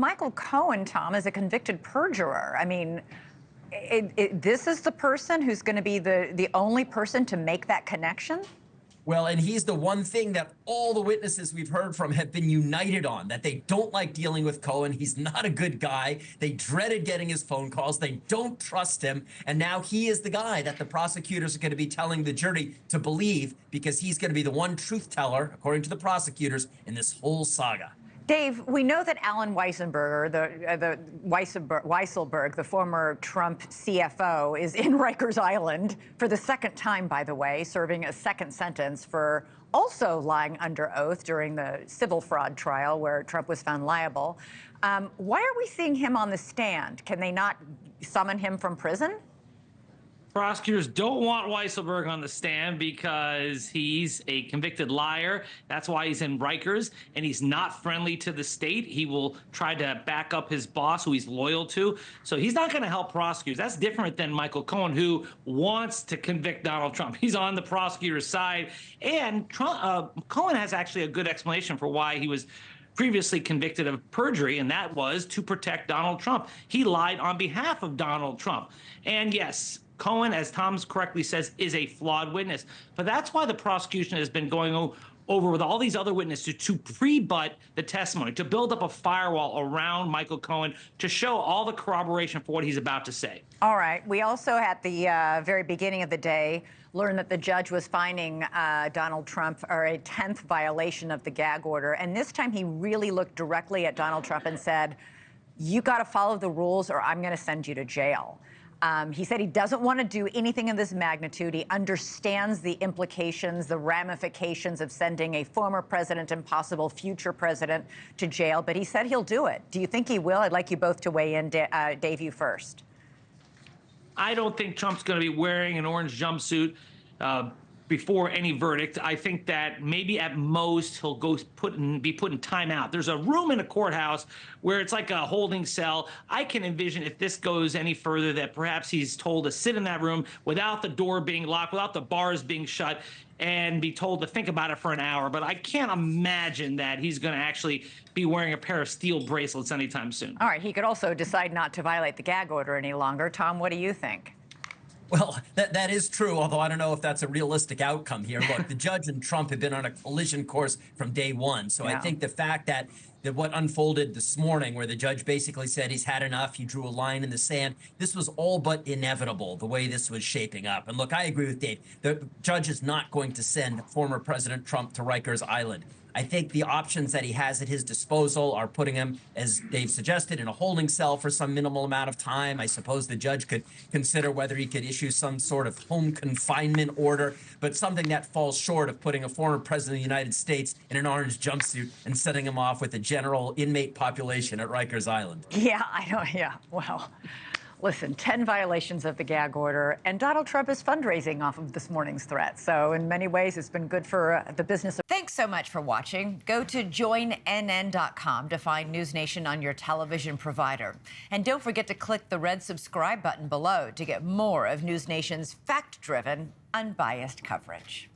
Michael Cohen, Tom, is a convicted perjurer. I mean, this is the person who's going to be the only person to make that connection? Well, and he's the one thing that all the witnesses we've heard from have been united on, that they don't like dealing with Cohen. He's not a good guy. They dreaded getting his phone calls. They don't trust him. And now he is the guy that the prosecutors are going to be telling the jury to believe, because he's going to be the one truth teller, according to the prosecutors, in this whole saga. Dave, we know that Alan Weisselberg, the former Trump CFO, is in Rikers Island for the second time, by the way, serving a second sentence for also lying under oath during the civil fraud trial where Trump was found liable. Why are we seeing him on the stand? Can they not summon him from prison? Prosecutors don't want Weisselberg on the stand because he's a convicted liar. That's why he's in Rikers, and he's not friendly to the state. He will try to back up his boss, who he's loyal to. So he's not going to help prosecutors. That's different than Michael Cohen, who wants to convict Donald Trump. He's on the prosecutor's side. And Cohen has actually a good explanation for why he was previously convicted of perjury, and that was to protect Donald Trump. He lied on behalf of Donald Trump. And yes, Cohen, as Tom correctly says, is a flawed witness. But that's why the prosecution has been going over with all these other witnesses to pre-butt the testimony, to build up a firewall around Michael Cohen, to show all the corroboration for what he's about to say. All right. We also, at the very beginning of the day, learned that the judge was finding Donald Trump for a 10th violation of the gag order. And this time he really looked directly at Donald Trump and said, you got to follow the rules or I'm going to send you to jail. He said he doesn't want to do anything of this magnitude. He understands the implications, the ramifications of sending a former president and possible future president to jail, but he said he'll do it. Do you think he will? I'd like you both to weigh in. Dave, you first. I don't think Trump's going to be wearing an orange jumpsuit before any verdict. I think that maybe at most he'll be put in timeout. There's a room in a courthouse where it's like a holding cell. I can envision, if this goes any further, that perhaps he's told to sit in that room without the door being locked, without the bars being shut, and be told to think about it for an hour. But I can't imagine that he's going to actually be wearing a pair of steel bracelets anytime soon. All right. He could also decide not to violate the gag order any longer. Tom, what do you think? Well, that is true, although I don't know if that's a realistic outcome here. Look, the judge and Trump have been on a collision course from day one. So yeah. I think the fact that what unfolded this morning, where the judge basically said he's had enough, he drew a line in the sand, this was all but inevitable, the way this was shaping up. And look, I agree with Dave. The judge is not going to send former President Trump to Rikers Island. I think the options that he has at his disposal are putting him, as Dave suggested, in a holding cell for some minimal amount of time. I suppose the judge could consider whether he could issue some sort of home confinement order, but something that falls short of putting a former president of the United States in an orange jumpsuit and setting him off with the general inmate population at Rikers Island. Yeah, I know. Yeah, well, listen, 10 violations of the gag order, and Donald Trump is fundraising off of this morning's threat. So in many ways, it's been good for the business. Thanks so much for watching. Go to joinnn.com to find NewsNation on your television provider. And don't forget to click the red subscribe button below to get more of NewsNation's fact-driven, unbiased coverage.